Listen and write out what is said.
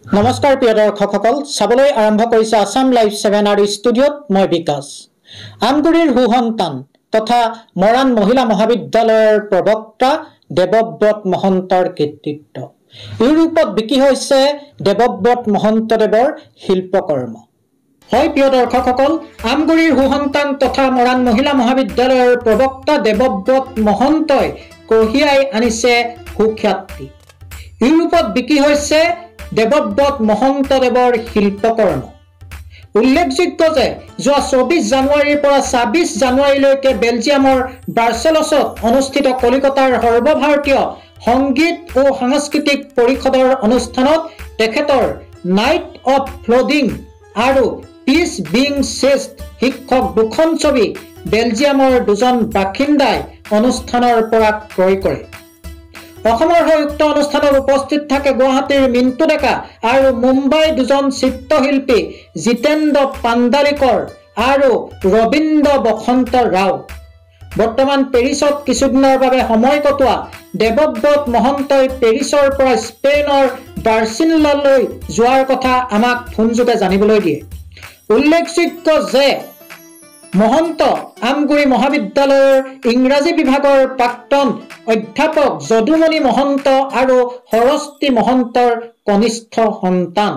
নমস্কাৰ প্ৰিয় দৰ্শকসকল, চাবলৈ আৰম্ভ কৰিছে আসাম লাইভ 7 আৰু ষ্টুডিঅ'ত মই বিকাশ। আমগুৰিৰ সুসন্তান তথা মৰাণ মহিলা মহাবিদ্যালয়ৰ প্ৰবক্তা দেৱব্ৰত মহন্তৰ কৃতিত্ব। ইউৰোপত বিক্ৰী হৈছে দেৱব্ৰত মহন্তদেৱৰ শিল্পকৰ্ম। হয় প্ৰিয় দৰ্শকসকল, আমগুৰিৰ সুসন্তান তথা মৰাণ মহিলা মহাবিদ্যালয়ৰ প্ৰবক্তা দেৱব্ৰত মহন্তই কঢ়িয়াই আনিছে সুখ্যাতি। ইউৰোপত বিক্ৰী হৈছে দেৱব্ৰত মহন্তদেৱৰ শিল্পকৰ্ম। উল্লেখযোগ্য যে যোৱা 24 জানুৱাৰীৰ পৰা 26 জানুৱাৰীলৈকে বেলজিয়ামৰ ব্ৰাছেলছত অনুষ্ঠিত কলিকতাৰ সৰ্বভাৰতীয় সংগীত ও সাংস্কৃতিক পৰিষদৰ অনুষ্ঠানত তেখেতৰ নাইট অফ ফ্লডিং আৰু পিচ বিং চেষ্ট শীৰ্ষক দুখন ছবি বেলজিয়ামৰ দুজন বাসিন্দাই অনুষ্ঠানৰ পৰা ক্ৰয় কৰে। অসমৰ হৈ উক্ত অনুষ্ঠানত উপস্থিত থাকে গুৱাহাটীৰ মিণ্টু ডেকা আৰু মুম্বাইৰ দুজন চিত্ৰশিল্পী জিতেন্দ্ৰ পাণ্ডালিকৰ আৰু ৰবীন্দ্ৰ বসন্ত ৰাও। বৰ্তমান পেৰিছত কিছুদিনৰ বাবে সময় কটোৱা দেৱব্ৰত মহন্তই পেৰিছৰ পৰা স্পেইনৰ বাৰ্চিলোনালৈ যোৱাৰ কথা আমাক ফোনযোগে জানিবলৈ দিয়ে। উল্লেখযোগ্য যে মহন্ত আমগুৰি মহাবিদ্যালয়ৰ ইংৰাজী বিভাগৰ প্ৰাক্তন অধ্যাপক যদুমণি মহন্ত আৰু সৰস্বতী মহন্তৰ কনিষ্ঠ সন্তান।